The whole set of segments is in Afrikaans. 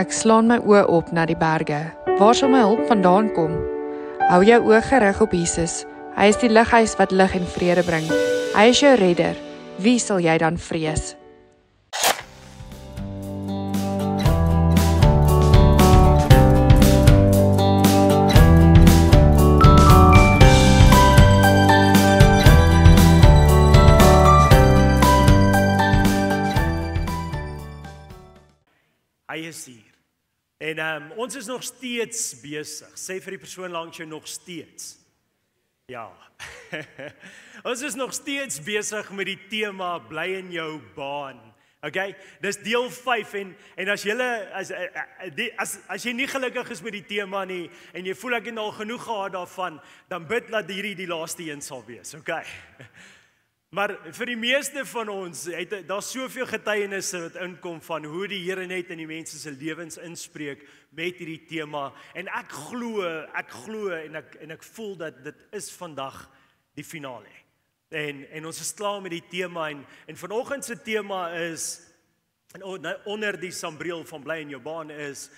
Ek slaan my oë op na die berge. Waar sal my hulp vandaan kom? Hou jou oë gerig op Jesus. Hy is die lighuis wat lig en vrede bring. Hy is jou redder. Wie sal jy dan vrees? Hy is hier. En ons is nog steeds besig. Sê vir die persoon langs jou nog steeds. Ja. Ons is nog steeds besig met die tema bly in jou baan. Okay? Dis deel 5 en as jy nie gelukkig is met die tema nie en jy voel ek het al genoeg gehad daarvan, dan bid dat hierdie die laaste een sal wees. Okay? Maar vir die meeste van ons, daar soveel getuienisse wat inkom van hoe die Here net in die mense se lewens inspreek met hierdie tema. En ek glo en ek voel dat dit is vandag die finale. En ons is klaar met die tema en vanoggend se tema is onder die sambreel van bly in jou baan is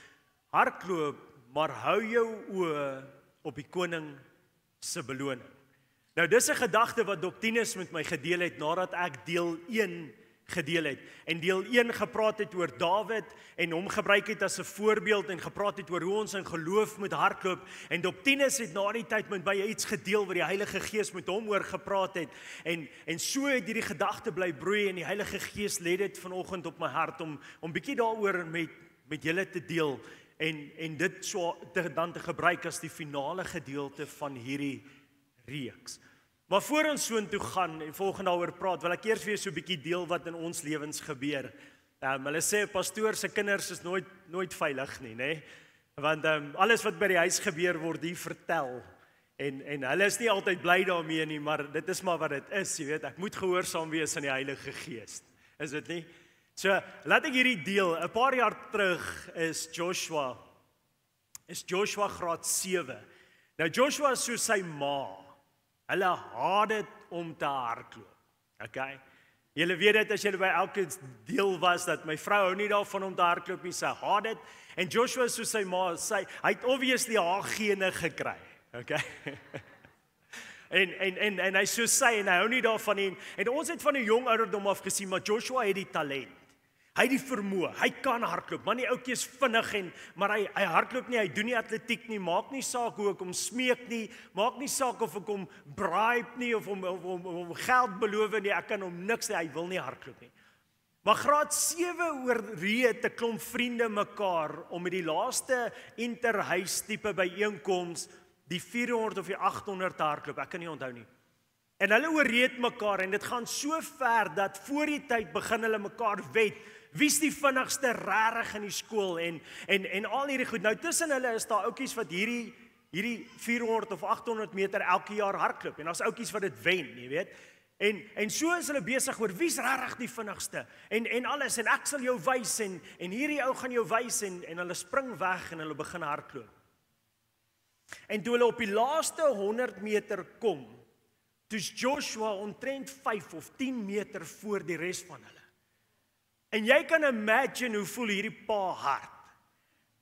hardloop, maar hou jou oë op die koning se beloning. Nou dis 'n gedagte wat Doktines met my gedeel het nadat ek deel 1 gedeel het. En deel 1 gepraat het oor Dawid en hom gebruik het as 'n voorbeeld en gepraat het oor hoe ons in geloof moet hardloop. En Doktines het na die tyd met baie iets gedeel wat die Heilige Gees met hom oor gepraat het. En so het hierdie gedagte bly broei en die Heilige Gees lê dit vanoggend op my hart om bietjie daaroor met julle te deel en dit so dan te gebruik as die finale gedeelte van hierdie reeks. Maar voor ons soontoe gaan en volgende daaroor praat, wil ek eers weer so 'n bietjie deel wat in ons lewens gebeur. Hulle sê 'n pastoor se kinders is nooit veilig nie, nê? Want alles wat by die huis gebeur word hier vertel. En hulle is nie altyd bly daarmee nie, maar dit is maar wat dit is, jy weet. Ek moet gehoorsaam wees aan die Heilige Gees. Is dit nie? So, laat ek hierdie deel. 'n Paar jaar terug is Joshua graad 7. Nou Joshua is so sy ma. Hulle haat dit om te hardloop. Okay? Julle weet dit as julle by elke deel was dat my vrou hou nie daarvan om te hardloop nie, sy haat dit. En Joshua so sy ma, hy het obviously haar gene gekry. Okay? en hy so sy en hy hou nie daarvan nie. En ons het van 'n jong ouderdom af gesien maar Joshua het die talent. Hy het die vermoë, hy kan hardloop, maar die ouetjie is vinnig maar hy hardloop nie, hy doen nie atletiek nie, maak nie saak hoe ek hom smeek nie, maak nie saak of ek hom bribe nie of hom geld beloof nie, ek kan hom niks nie, hy wil nie hardloop nie. Maar graad 7 oorreed 'n klomp vriende mekaar om met die laaste interhuis tipe byeenkoms die 400 of die 800 te hardloop, ek kan nie onthou nie. En hulle oorreed mekaar en dit gaan so ver dat voor die tyd begin hulle mekaar wet. Wie's die vinnigste regtig in die skool en al hierdie goed. Nou tussen hulle is daar ouetjies wat hierdie 400 of 800 meter elke jaar hardloop en daar's ouetjies wat dit wen, jy weet. En so is hulle besig oor wie's regtig die vinnigste en alles en ek sal jou wys en hierdie ou gaan jou wys en hulle spring weg en hulle begin hardloop. En toe hulle op die laaste 100 meter kom, toe's Joshua omtrent 5 of 10 meter voor die res van hulle. En jy kan imagine hoe voel hierdie pa hart.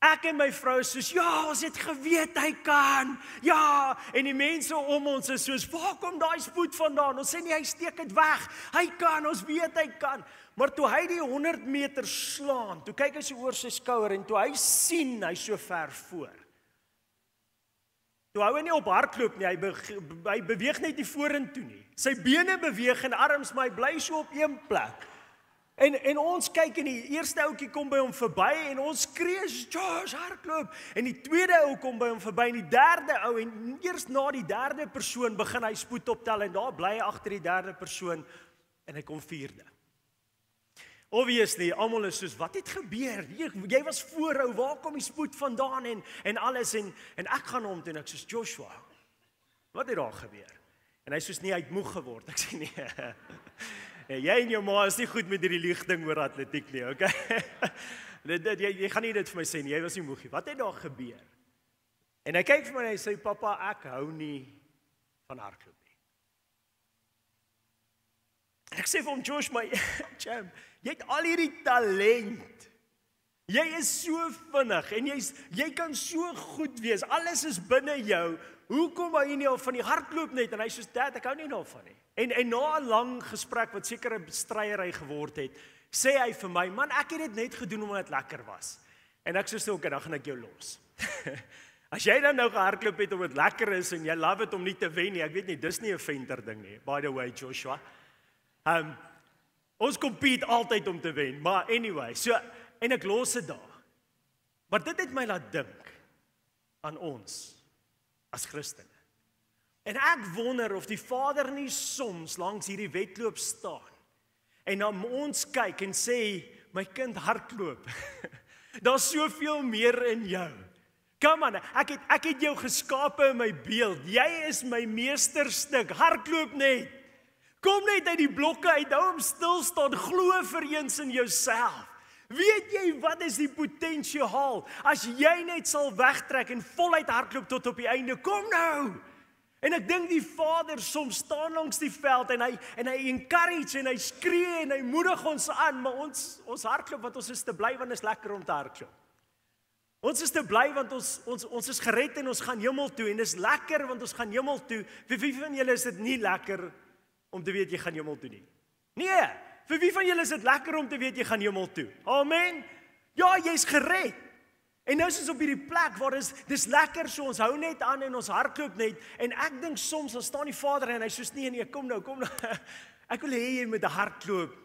Ek en my vrou is soos, ja, ons het geweet hy kan. Ja, en die mense om ons is soos, waar kom daai spoed vandaan? Ons sê nie hy steek dit weg. Hy kan, ons weet hy kan. Maar toe hy die 100 meter slaan, toe kyk hy so oor sy skouer en toe hy sien hy so ver voor. Toe hou hy nie op hardloop nie, hy beweeg net nie vorentoe nie. Sy bene beweeg en arms, maar hy bly so op een plek. En ons kyk en die eerste ouetjie kom by hom verby en ons skree, Josh, hardloop. En die tweede ou kom by hom verby en die derde ou en eers na die derde persoon begin hy spoed optel en daar bly hy agter die derde persoon en hy kom vierde. Obviously, almal is soos, wat het gebeur? Jy was voorhou, waar kom die spoed vandaan en alles en ek gaan om toe en ek soos, Joshua, wat het daar gebeur? En hy soos, nee, hy het moeg geword. Ek sê, nee, jy en jou ma is nie goed met hierdie liegding oor atletiek nie, okay? Jy gaan nie dit vir my sê nie, jy was nie moeg nie. Wat het daar gebeur? En hy kyk vir my en hy sê, papa, ek hou nie van hardloop nie. Ek sê vir hom, Josh, my, Jam, jy het al hierdie talent. Jy is so vinnig en jy kan so goed wees. Alles is binne jou. Hoekom hou jy nie al van die hardloop net? En hy sê, "Dad, ek hou nie daarvan nie." En na 'n lang gesprek wat seker 'n stryery geword het, sê hy vir my, "Man, ek het dit net gedoen omdat dit lekker was." En ek sê, "Oké, dan gaan ek jou los." As jy dan nou gehardloop het omdat dit lekker is en jy love dit om nie te wen nie, ek weet nie, dis nie 'n venter ding nie. By the way, Joshua. Ons compete altyd om te wen, maar anyway, so en ek los dit daar. Maar dit het my laat dink aan ons as Christene. En ek wonder of die Vader nie soms langs hierdie wedloop staan en na ons kyk en sê, "My kind, hardloop. Daar's soveel meer in jou. Kom aan, ek het jou geskape in my beeld. Jy is my meesterstuk. Hardloop net. Kom net uit die blokke uit, hou hom stil staan, glo vir eens in jouself. Weet jy wat is die potensiaal as jy net sal wegtrek en voluit hardloop tot op die einde? Kom nou." En ek dink die Vader soms staan langs die veld en hy encourage en hy skree en hy moedig ons aan, maar ons hardloop want ons is te bly want dit is lekker om te hardloop. Ons is te bly want ons is gered en ons gaan hemel toe en dis lekker want ons gaan hemel toe. Vir wie van julle is dit nie lekker om te weet jy gaan hemel toe nie? Nee, vir wie van julle is dit lekker om te weet jy gaan hemel toe? Amen. Ja, jy's gered. En nou is ons op hierdie plek waar dis lekker, so ons hou net aan en ons hardloop net. En ek dink soms dan staan die Vader en hy sê nee, kom nou. Ek wil hê jy moet hardloop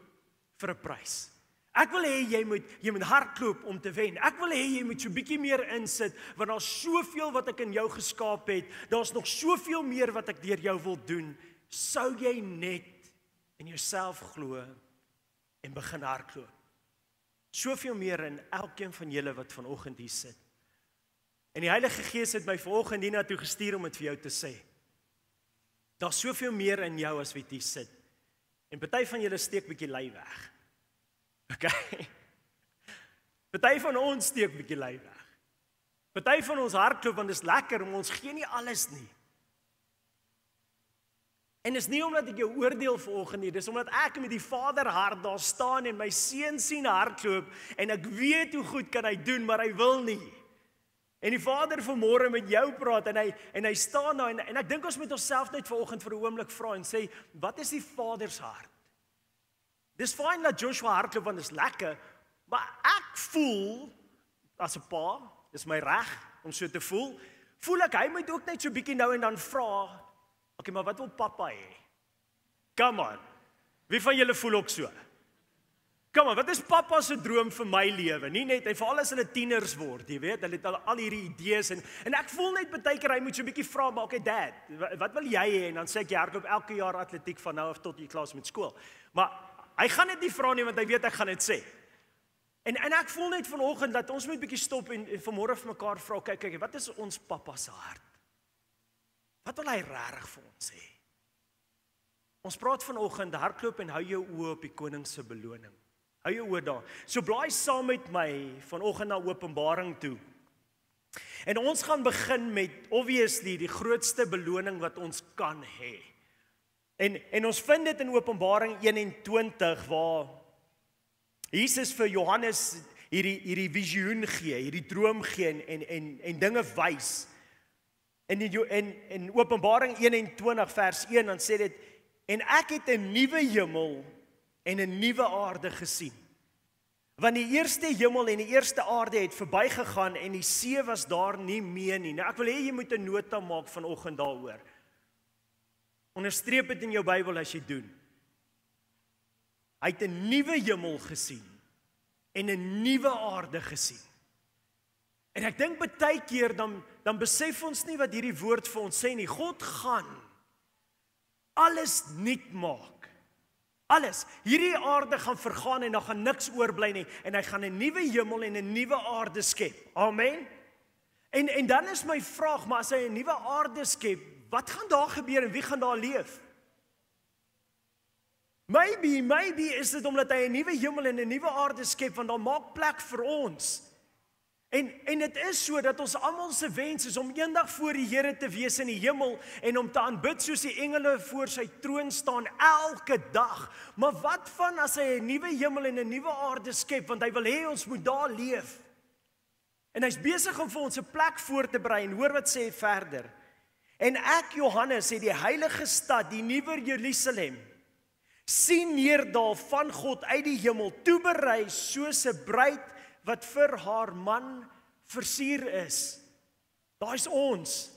vir 'n prys. Ek wil hê jy moet hardloop om te wen. Ek wil hê jy moet so bietjie meer insit want daar's soveel wat ek in jou geskaap het. Daar's nog soveel meer wat ek deur jou wil doen. Sou jy net in jouself glo en begin hardloop. Soveel meer in elkeen van julle wat vanoggend hier sit. En die Heilige Gees het my vanoggend hiernatoe gestuur om dit vir jou te sê. Daar's soveel meer in jou as wat hier sit. En party van julle steek bietjie lui weg. Okay? Party van ons steek bietjie lui weg. Party van ons hardloop want dit is lekker, maar ons gee nie alles nie. En dis nie omdat ek jou oordeel vanoggend nie, dis omdat ek met die Vader hart daar staan en my seun sien hardloop en ek weet hoe goed kan hy doen, maar hy wil nie. En die Vader vanmôre met jou praat en hy staan daar en ek dink ons moet onsself net vanoggend vir 'n oomblik vra en sê, wat is die Vader se hart? Dis fyn dat Joshua hardloop want dit is lekker, maar ek voel as 'n pa, dis my reg om so te voel ek hy moet ook net so bietjie nou en dan vra, okay, maar wat wil pappa hê? Come on. Wie van julle voel ook so? Come on, wat is pappa se droom vir my lewe? Nie net, en veral as hulle tieners word, jy weet, hulle het al hierdie idees en ek voel net baie keer hy moet so 'n bietjie vra, maar okay, dad, wat wil jy hê? En dan sê ek jy hardloop elke jaar atletiek van nou af tot jy klaar is met skool. Maar hy gaan dit nie vra nie want hy weet ek gaan dit sê. En ek voel net vanoggend dat ons moet 'n bietjie stop en vanmôre vir mekaar vra, kyk, wat is ons pappa se hart? Wat wil hy regtig vir ons sê? Ons praat vanoggend hardloop en hou jou oë op die koning se beloning. Hou jou oë daar. So blaai saam met my vanoggend na Openbaring toe. En ons gaan begin met obviously die grootste beloning wat ons kan hê. En ons vind dit in Openbaring 21 waar Jesus vir Johannes hierdie visioen gee, hierdie droom gee en dinge wys. In Openbaring 21 vers 1 dan sê dit, en ek het 'n nuwe hemel en 'n nuwe aarde gesien. Want die eerste hemel en die eerste aarde het verbygegaan en die see was daar nie meer nie. Nou ek wil hê jy moet 'n nota maak vanoggend daaroor. Onderstreep dit in jou Bybel as jy doen. Hy het 'n nuwe hemel gesien en 'n nuwe aarde gesien. En ek dink baie keer dan besef ons nie wat hierdie woord vir ons sê nie. God gaan alles nuut maak. Alles. Hierdie aarde gaan vergaan en daar gaan niks oorbly nie. En hy gaan 'n nuwe hemel en 'n nuwe aarde skep. Amen. En dan is my vraag, maar as hy 'n nuwe aarde skep, wat gaan daar gebeur en wie gaan daar leef? Maybe is dit omdat hy 'n nuwe hemel en 'n nuwe aarde skep, want dan maak plek vir ons. En dit is so dat ons almal se wens is om eendag voor die Here te wees in die hemel en om te aanbid soos die engele voor sy troon staan elke dag. Maar wat van as hy 'n nuwe hemel en 'n nuwe aarde skep, want hy wil hê ons moet daar leef. En hy's besig om vir ons 'n plek voor te berei en hoor wat sê verder. En ek, Johannes, het die heilige stad, die nuwe Jerusalem, sien neerdal van God uit die hemel, toeberei soos 'n bruid wat vir haar man versier is. Daai's ons.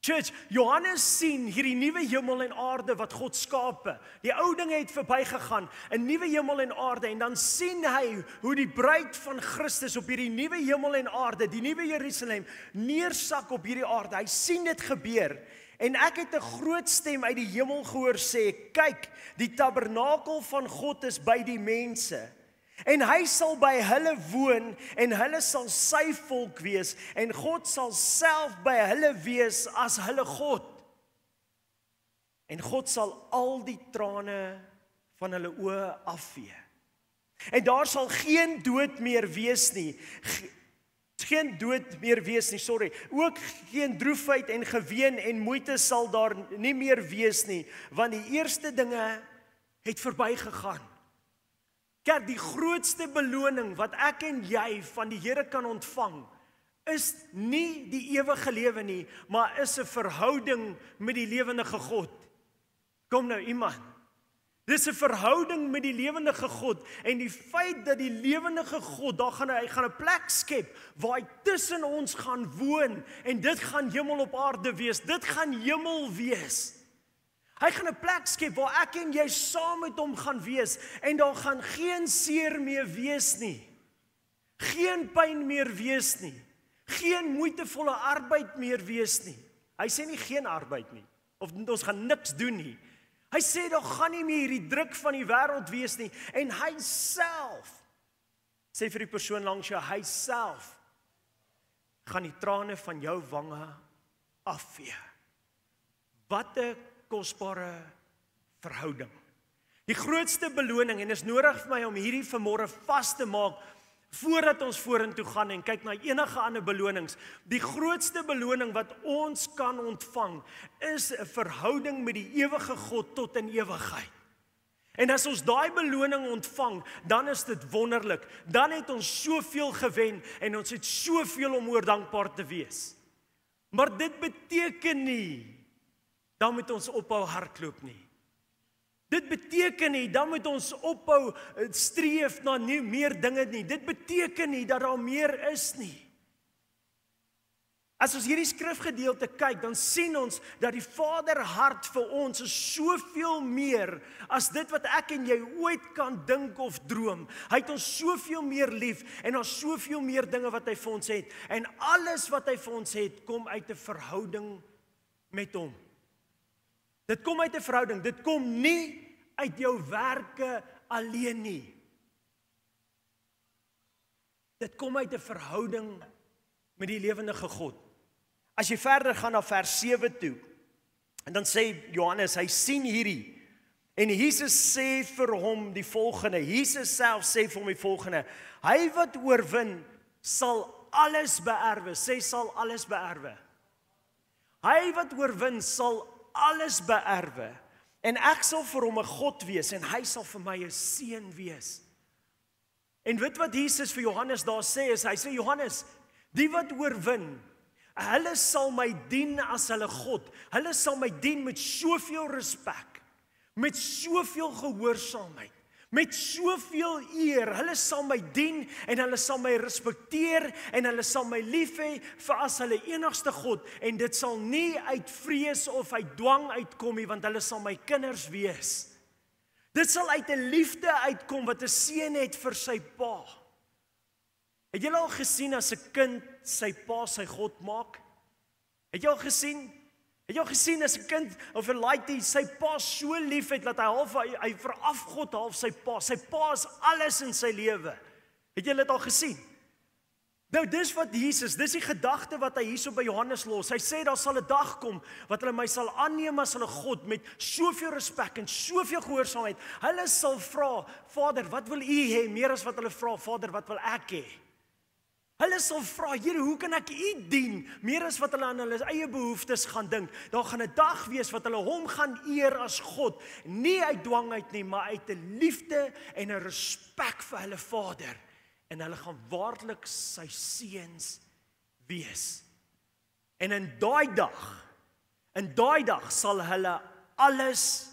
Church, Johannes sien hierdie nuwe hemel en aarde wat God skape. Die ou dinge het verbygegaan, 'n nuwe hemel en aarde, en dan sien hy hoe die bruid van Christus op hierdie nuwe hemel en aarde, die nuwe Jerusalem, neersak op hierdie aarde. Hy sien dit gebeur. En ek het 'n groot stem uit die hemel gehoor sê, kyk, die tabernakel van God is by die mense. En hy sal by hulle woon, en hulle sal sy volk wees, en God sal self by hulle wees as hulle God. En God sal al die trane van hulle oë afvee. En daar sal geen dood meer wees nie. Geen dood meer wees nie, Ook geen droefheid en geween en moeite sal daar nie meer wees nie, want die eerste dinge het verbygegaan. Kerk, die grootste beloning wat ek en jy van die Here kan ontvang, is nie die ewige lewe nie, maar is 'n verhouding met die lewendige God. Kom nou iemand. Dis 'n verhouding met die lewendige God, en die feit dat die lewendige God, hy gaan 'n plek skep waar hy tussen ons gaan woon, en dit gaan hemel op aarde wees, dit gaan hemel wees. Hy gaan 'n plek skep waar ek en jy saam met hom gaan wees, en daar gaan geen seer meer wees nie. Geen pyn meer wees nie. Geen moeitevolle arbeid meer wees nie. Hy sê nie geen arbeid nie, of ons gaan niks doen nie. Hy sê daar gaan nie meer hierdie druk van die wêreld wees nie, en hy self, sê vir die persoon langs jou, hy self gaan die trane van jou wange afvee. Wat 'n kosbare verhouding. Die grootste beloning, en is nodig vir my om hierdie vanmôre vas te maak, voordat ons vorentoe gaan en kyk na enige ander belonings. Die grootste beloning wat ons kan ontvang, is 'n verhouding met die ewige God tot in ewigheid. En as ons daai beloning ontvang, dan is dit wonderlik. Dan het ons soveel gewen, en ons het soveel om oor dankbaar te wees. Maar dit beteken nie dan moet ons ophou hardloop nie. Dit beteken nie, dan moet ons ophou streef na meer dinge nie. Dit beteken nie dat daar meer is nie. As ons hierdie skrifgedeelte kyk, dan sien ons dat die Vaderhart vir ons is soveel meer as dit wat ek en jy ooit kan dink of droom. Hy het ons soveel meer lief, en daar's soveel meer dinge wat hy vir ons het. En alles wat hy vir ons het, kom uit 'n verhouding met hom. Dit kom uit 'n verhouding, dit kom nie uit jou werke alleen nie. Dit kom uit 'n verhouding met die lewendige God. As jy verder gaan na vers 7 toe, en dan sê Johannes, hy sien hierdie, en Jesus sê vir hom die volgende, Jesus self sê vir hom die volgende, hy wat oorwin, sal alles beerwe, sê sal alles beerwe. Hy wat oorwin, sal alles beerwe, en ek sal vir hom 'n God wees, en hy sal vir my 'n seun wees. En weet wat Jesus vir Johannes daar sê, is hy sê, Johannes, die wat oorwin, hulle sal my dien as hulle God, hulle sal my dien met soveel respek, met soveel gehoorsaamheid, met soveel eer, hulle sal my dien, en hulle sal my respekteer, en hulle sal my lief hê vir as hulle enigste God, en dit sal nie uit vrees of uit dwang uitkom nie, want hulle sal my kinders wees. Dit sal uit 'n liefde uitkom wat 'n seun het vir sy pa. Het julle al gesien as 'n kind sy pa sy God maak? Het jy al gesien? Het jy al gesien as 'n kind of 'n laaitie sy pa so lief het dat hy verafgod half sy pa. Sy pa is alles in sy lewe. Het jy dit al gesien? Nou dis wat Jesus, dis die gedagte wat hy hierso by Johannes los. Hy sê daar sal 'n dag kom wat hulle my sal aanneem as hulle God met soveel respek en soveel gehoorsaamheid. Hulle sal vra, Vader, wat wil U hê? Meer as wat hulle vra, Vader, wat wil ek hê? Hulle sal vra, Here, hoe kan ek U dien? Meer as wat hulle aan hulle eie behoeftes gaan dink. Daar gaan 'n dag wees wat hulle hom gaan eer as God, nie uit dwang uit nie, maar uit 'n liefde en 'n respek vir hulle Vader. En hulle gaan waarlik sy seuns wees. En in daai dag sal hulle alles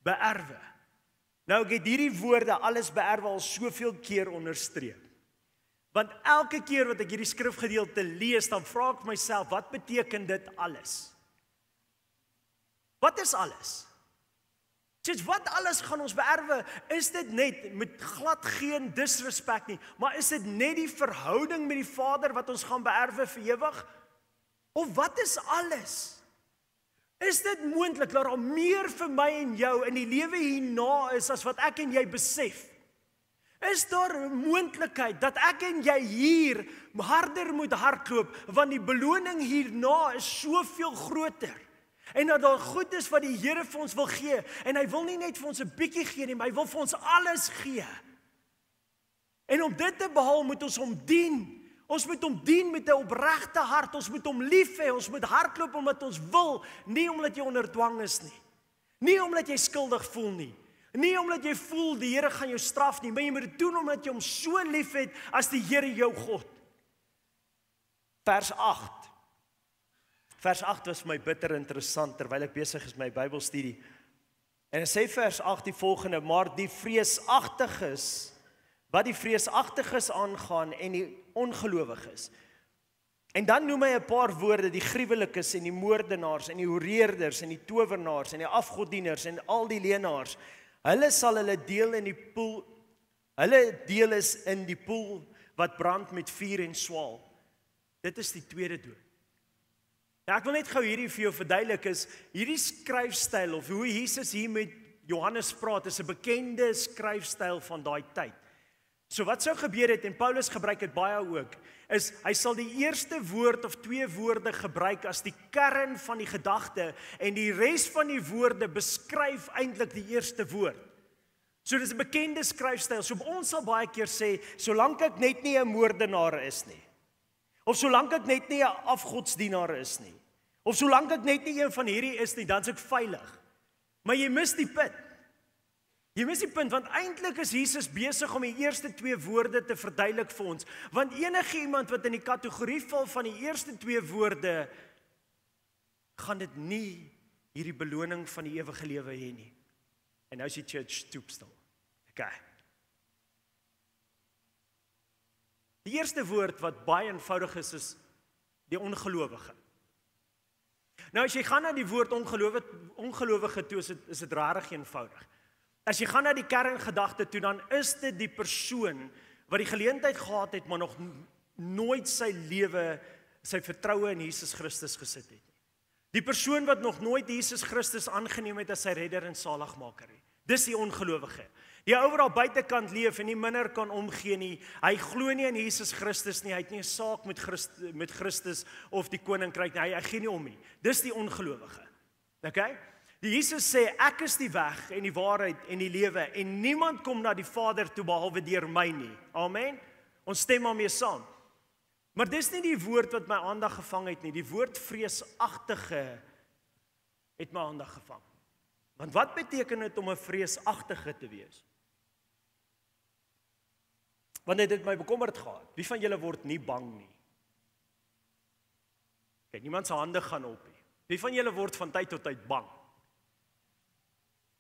beerwe. Nou ek het hierdie woorde alles beerwe al soveel keer onderstreep. Want elke keer wat ek hierdie skrifgedeelte lees, dan vra ek myself, wat beteken dit alles? Wat is alles? Wat alles gaan ons beerwe? Is dit net, met glad geen disrespek nie, maar is dit net die verhouding met die Vader wat ons gaan beerwe vir ewig? Of wat is alles? Is dit moontlik dat daar meer vir my en jou in die lewe hierna is as wat ek en jy besef? Is daar 'n moontlikheid dat ek en jy hier harder moet hardloop, want die beloning hierna is soveel groter? En dat daar goed is wat die Here vir ons wil gee, en hy wil nie net vir ons 'n bietjie gee nie, maar hy wil vir ons alles gee. En om dit te behaal moet ons hom dien. Ons moet hom dien met 'n opregte hart, ons moet hom lief hê, ons moet hardloop omdat ons wil, nie omdat jy onder dwang is nie. Nie omdat jy skuldig voel nie. Nie omdat jy voel die Here gaan jou straf nie, maar jy moet dit doen omdat jy hom so lief het as die Here jou God. Vers 8. Vers 8 was my bitter interessant terwyl ek besig is met my Bybelstudie. En hy sê vers 8 die volgende, maar die vreesagtiges, wat die vreesagtiges aangaan en die ongelowiges. En dan noem hy 'n paar woorde, die gruwelikes en die moordenaars en die horeerders en die towenaars en die afgoddieners en al die leenaars. Hulle sal hulle deel in die poel, hulle deel is in die poel wat brand met vuur en swaal. Dit is die tweede dood. Nou, ek wil net gou hierdie vir jou verduidelik is, hierdie skryfstyl of hoe Jesus hier met Johannes praat, is 'n bekende skryfstyl van daai tyd. So wat sou gebeur het, en Paulus gebruik dit baie ook, is hy sal die eerste woord of twee woorde gebruik as die kern van die gedagte en die res van die woorde beskryf eintlik die eerste woord. So dis 'n bekende skryfstyl. So ons sal baie keer sê, solank ek net nie 'n moordenaar is nie, of solank ek net nie 'n afgodsdienaar is nie, of solank ek net nie een van hierdie is nie, dan is ek veilig. Maar jy mis die punt. Jy mis die punt, want eintlik is Jesus besig om die eerste twee woorde te verduidelik vir ons. Want enige iemand wat in die kategorie val van die eerste twee woorde, gaan dit nie hierdie beloning van die ewige lewe hê nie. En nou is die church stoepstil. Okay. Die eerste woord wat baie eenvoudig is die ongelowige. Nou as jy gaan na die woord ongelowige toe, is dit regtig eenvoudig. As jy gaan na die kerngedagte toe, dan is dit die persoon wat die geleentheid gehad het, maar nog nooit sy lewe, sy vertroue in Jesus Christus gesit het. Die persoon wat nog nooit Jesus Christus aangeneem het as sy redder en saligmaker nie. Dis die ongelowige. Die ou wat daar buitekant leef en nie minder kan omgee nie, hy glo nie in Jesus Christus nie, hy het nie 'n saak met Christus of die koninkryk nie, hy gee nie om nie. Dis die ongelowige. Okay? Die Jesus sê, ek is die weg en die waarheid en die lewe en niemand kom na die Vader toe behalwe deur my nie. Amen? Ons stem daarmee saam. Maar dis nie die woord wat my aandag gevang het nie. Die woord vreesagtige het my aandag gevang. Want wat beteken dit om 'n vreesagtige te wees? Want dit het my bekommerd gehad. Wie van julle word nie bang nie? Kyk, niemand se hande gaan op nie. Wie van julle word van tyd tot tyd bang?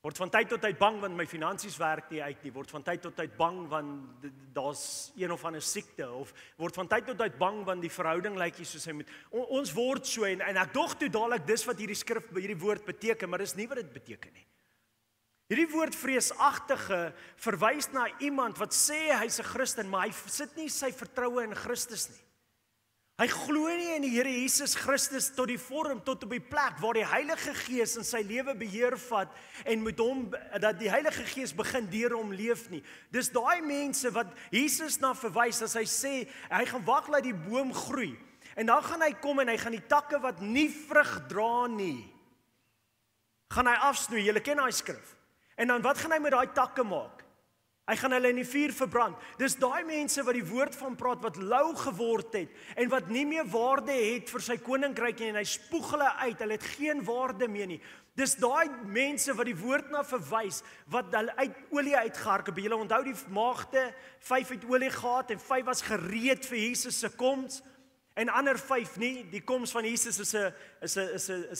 Word van tyd tot tyd bang want my finansies werk nie uit nie. Word van tyd tot tyd bang want daar's een of ander siekte. Of word van tyd tot tyd bang want die verhouding lyk nie soos hy moet. Ons word so en ek dog toe dadelik dis wat hierdie woord beteken, maar dis nie wat dit beteken nie. Hierdie woord vreesagtige verwys na iemand wat sê hy's 'n Christen, maar hy sit nie sy vertroue in Christus nie. Hy glo nie in die Here Jesus Christus tot die vorm, tot op die plek waar die Heilige Gees in sy lewe beheer vat en met hom, dat die Heilige Gees begin deur hom leef nie. Dis daai mense wat Jesus na verwys as hy sê, hy gaan wag dat die boom groei. En dan gaan hy kom en hy gaan die takke wat nie vrug dra nie, gaan hy afsnoei. Julle ken daai skrif. En dan wat gaan hy met daai takke maak? Hy gaan hulle in die vuur verbrand. Dis daai mense wat die woord van praat, wat lou geword het, en wat nie meer waarde het vir sy koninkryk nie, en hy spoeg hulle uit, hulle het geen waarde meer nie. Dis daai mense wat die woord na verwys, wat hulle uit olie uitgehark het. Julle onthou die maagde, 5 het olie gehad, en 5 was gereed vir Jesus se koms, en ander 5 nie. Die koms van Jesus is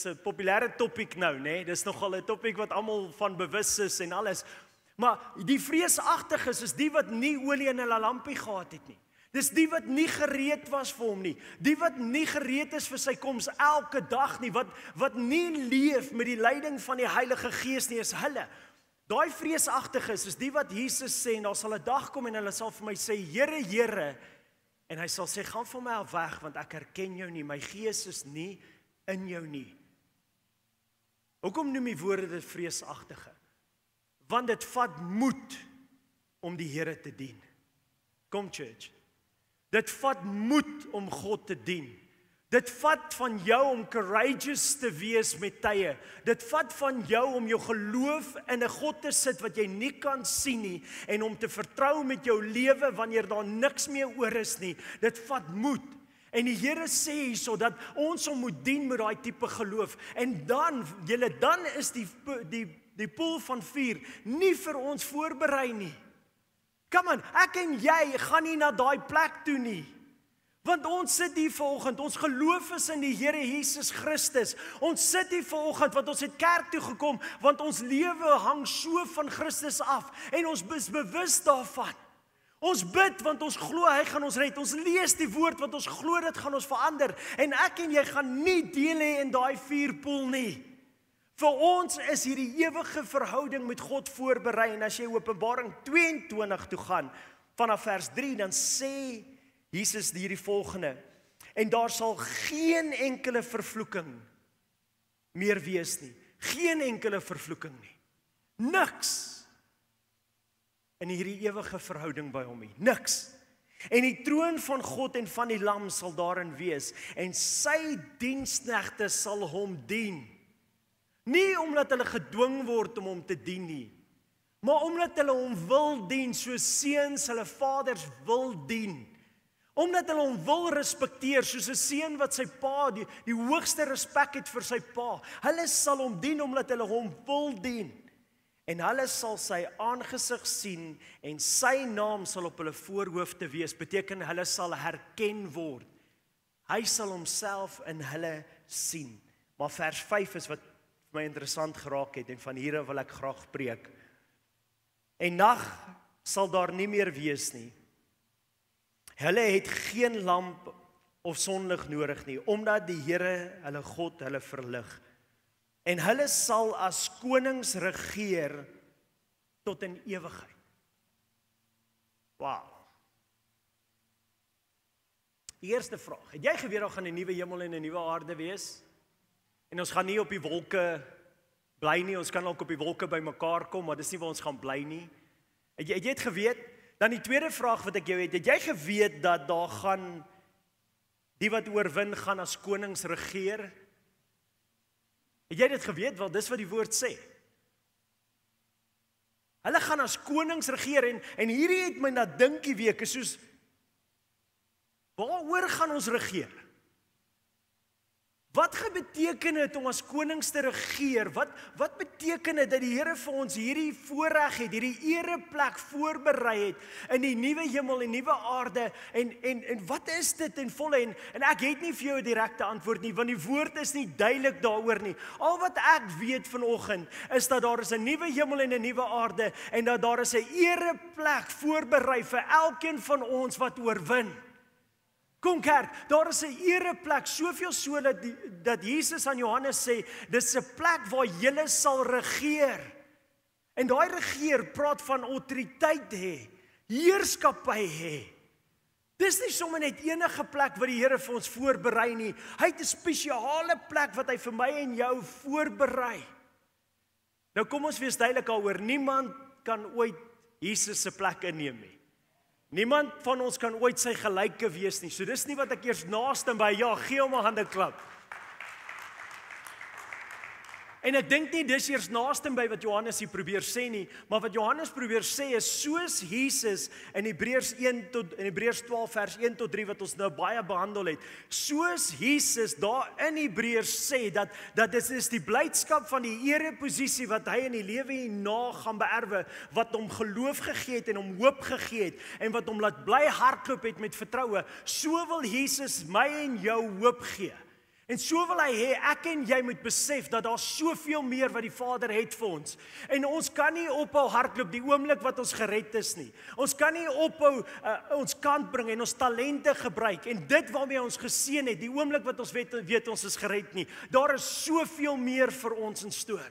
'n populêre topik nou, né? Dis nogal 'n topik wat almal van bewus is en alles. Maar die vreesagtiges is die wat nie olie in hulle lampie gehad het nie. Dis die wat nie gereed was vir hom nie. Die wat nie gereed is vir sy koms elke dag nie. Wat nie leef met die leiding van die Heilige Gees nie, is hulle. Daai vreesagtiges is die wat Jesus sê, en daar sal 'n dag kom en hulle sal vir my sê, Here, Here, en hy sal sê, gaan van my af weg, want ek herken jou nie, my gees is nie in jou nie. Hoekom noem die woorde dit vreesagtige? Want dit vat moed om die Here te dien. Kom church. Dit vat moed om God te dien. Dit vat van jou om courageous te wees met tye. Dit vat van jou om jou geloof in 'n God te sit wat jy nie kan sien nie, en om te vertrou met jou lewe wanneer daar niks meer oor is nie. Dit vat moed. En die Here sê hierso dat ons hom moet dien met daai tipe geloof. En dan is die poel van vuur nie vir ons voorberei nie. Come on, ek en jy gaan nie na daai plek toe nie. Want ons sit hier vanoggend, ons geloof is in die Here Jesus Christus. Ons sit hier vanoggend want ons het kerk toe gekom, want ons lewe hang so van Christus af, en ons is bewus daarvan. Ons bid want ons glo hy gaan ons red. Ons lees die woord want ons glo dit gaan ons verander. En ek en jy gaan nie deel hê in daai vuurpoel nie. Vir ons is hierdie ewige verhouding met God voorberei. En as jy Openbaring 22 toe gaan, vanaf vers 3, dan sê Jesus hierdie volgende: en daar sal geen enkele vervloeking meer wees nie. Geen enkele vervloeking nie. Niks in hierdie ewige verhouding by hom nie. Niks. En die troon van God en van die Lam sal daarin wees, en sy diensknegte sal hom dien. Nie omdat hulle gedwing word om hom te dien nie, maar omdat hulle hom wil dien, soos seuns hulle vaders wil dien. Omdat hulle hom wil respekteer, soos 'n seun wat sy pa die hoogste respek het vir sy pa. Hulle sal hom dien omdat hulle hom wil dien. En hulle sal sy aangesig sien, en sy naam sal op hulle voorhoofde wees. Beteken hulle sal herken word. Hy sal homself in hulle sien. Maar vers 5 is wat my interessant geraak het, en van hier wil ek graag preek. En nag sal daar nie meer wees nie. Hulle het geen lamp of sonlig nodig nie, omdat die Here, hulle God, hulle verlig. En hulle sal as konings regeer tot in ewigheid. Wow. Die eerste vraag, het jy geweet daar gaan 'n nuwe hemel en 'n nuwe aarde wees? En ons gaan nie op die wolke bly nie, ons kan ook op die wolke by mekaar kom, maar dis nie waar ons gaan bly nie. Het jy het geweet? Dan die tweede vraag wat ek jou het jy geweet dat daar gaan die wat oorwin gaan as konings regeer? Het jy dit geweet? Wel, dis wat die woord sê. Hulle gaan as konings regeer, en hierdie het my na dinkie week, is soos, waaroor gaan ons regeer? Wat beteken dit om as konings te regeer? Wat beteken dit dat die Here vir ons hierdie voorreg het, hierdie ereplek voorberei het in die nuwe hemel en nuwe aarde? En wat is dit in volle? En ek het nie vir jou 'n direkte antwoord nie, want die woord is nie duidelik daaroor nie. Al wat ek weet vanoggend is dat daar is 'n nuwe hemel en 'n nuwe aarde, en dat daar is 'n ereplek voorberei vir elkeen van ons wat oorwin. Kom kerk, daar is 'n ereplek, soveel so dat Jesus aan Johannes sê, dis 'n plek waar julle sal regeer. En daai regeer praat van autoriteit hê, heerskappy hê. Dis nie sommer net enige plek wat die Here vir ons voorberei nie. Hy het 'n spesiale plek wat hy vir my en jou voorberei. Nou kom ons wees duidelik daaroor, niemand kan ooit Jesus se plek inneem nie. Niemand van ons kan ooit sy gelyke wees nie. So dis nie wat ek eers naaste by, ja, gee hom 'n hande klap. En ek dink nie dis eers naaste by wat Johannes hier probeer sê nie, maar wat Johannes probeer sê is soos Jesus in Hebreërs 12 vers 1 tot 3 wat ons nou baie behandel het. Soos Jesus daar in Hebreërs sê dat dit is die blydskap van die ereposisie wat hy in die lewe hierna gaan beerwe, wat hom geloof gegee het en hom hoop gegee het en wat hom laat bly hardloop het met vertroue. So wil Jesus my en jou hoop gee. En so wil hy hê ek en jy moet besef dat daar soveel meer wat die Vader het vir ons. En ons kan nie ophou hardloop die oomblik wat ons gered is nie. Ons kan nie ophou ons kant bring en ons talente gebruik en dit waarmee ons geseën het die oomblik wat ons weet ons is gered nie. Daar is soveel meer vir ons in store.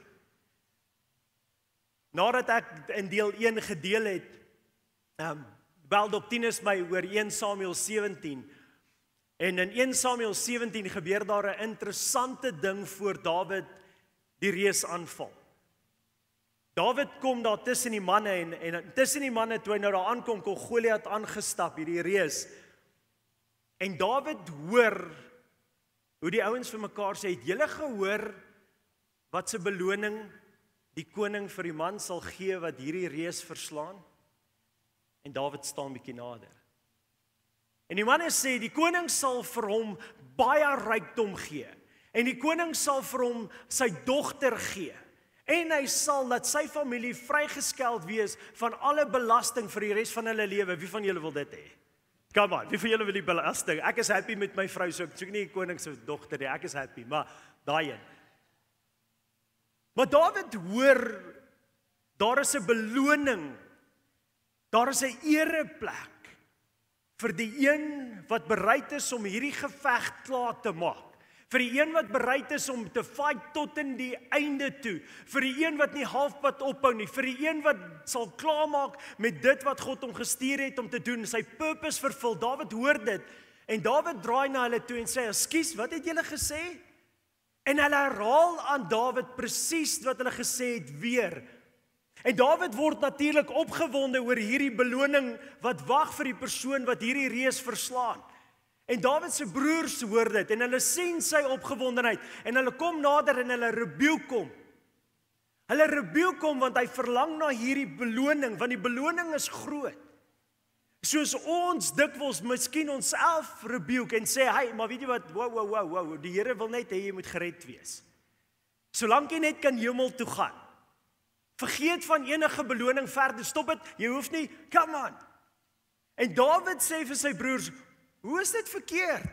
Nadat ek in deel 1 gedeel het, bel Dr. Tinus my oor 1 Samuel 17. En in 1 Samuel 17 gebeur daar 'n interessante ding voor Dawid die reus aanval. Dawid kom daar tussen die manne en tussen die manne toe hy nou daar aankom, kom Goliat aangestap, hierdie reus. En Dawid hoor hoe die ouens vir mekaar sê, het julle gehoor wat se beloning die koning vir die man sal gee wat hierdie reus verslaan? En Dawid staan bietjie nader. En die manne sê, die koning sal vir hom baie rykdom gee. En die koning sal vir hom sy dogter gee. En hy sal laat sy familie vrygeskeld wees van alle belasting vir die res van hulle lewe. Wie van julle wil dit hê? Come on, wie van julle wil die belasting? Ek is happy met my vrou, so ek soek nie die koning se dogter nie. Ek is happy, maar daai een. Maar Dawid hoor, daar is 'n beloning. Daar is 'n ereplek vir die een wat bereid is om hierdie geveg klaar te maak. Vir die een wat bereid is om te fight tot in die einde toe. Vir die een wat nie halfpad ophou nie. Vir die een wat sal klaarmaak met dit wat God hom gestuur het om te doen. Sy purpose vervul. Dawid hoor dit. En Dawid draai na hulle toe en sê, "Ekskuus, wat het julle gesê?" En hulle herhaal aan Dawid presies wat hulle gesê het weer. En Dawid word natuurlik opgewonde oor hierdie beloning wat wag vir die persoon wat hierdie reus verslaan. En Dawid se broers hoor dit en hulle sien sy opgewondenheid en hulle kom nader en hulle rebuke hom. Hulle rebuke hom want hy verlang na hierdie beloning, want die beloning is groot. Soos ons dikwels miskien onsself rebuke en sê, "Hey, maar weet jy wat? Wow, die Here wil net hê jy moet gered wees. Solank jy net kan hemel toe gaan. Vergeet van enige beloning verder, stop dit, jy hoef nie, come on." En Dawid sê vir sy broers, hoe is dit verkeerd?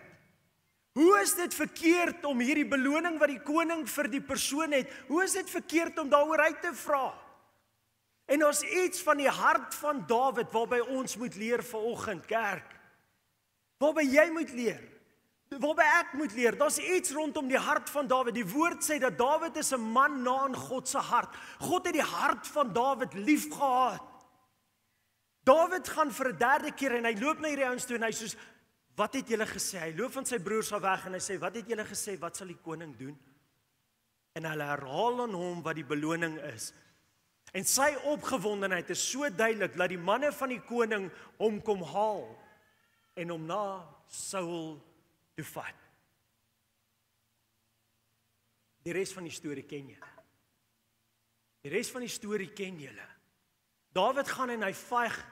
Hoe is dit verkeerd om hierdie beloning wat die koning vir die persoon het, hoe is dit verkeerd om daaroor uit te vra? En daar's iets van die hart van Dawid waarby ons moet leer vanoggend, kerk. Waarby jy moet leer. Waarby ek moet leer. Daar's iets rondom die hart van Dawid. Die woord sê dat Dawid is 'n man na in God se hart. God het die hart van Dawid lief gehad. Dawid gaan vir 'n derde keer en hy loop na hierdie ouens toe en hy sê, "Wat het julle gesê?" Hy loop van sy broers af weg en hy sê, "Wat het julle gesê? Wat sal die koning doen?" En hulle herhaal aan hom wat die beloning is. En sy opgewondenheid is so duidelik dat die manne van die koning hom kom haal en hom na Saul toe vat. Die res van die storie ken julle. Die res van die storie ken julle. Dawid gaan en hy vyg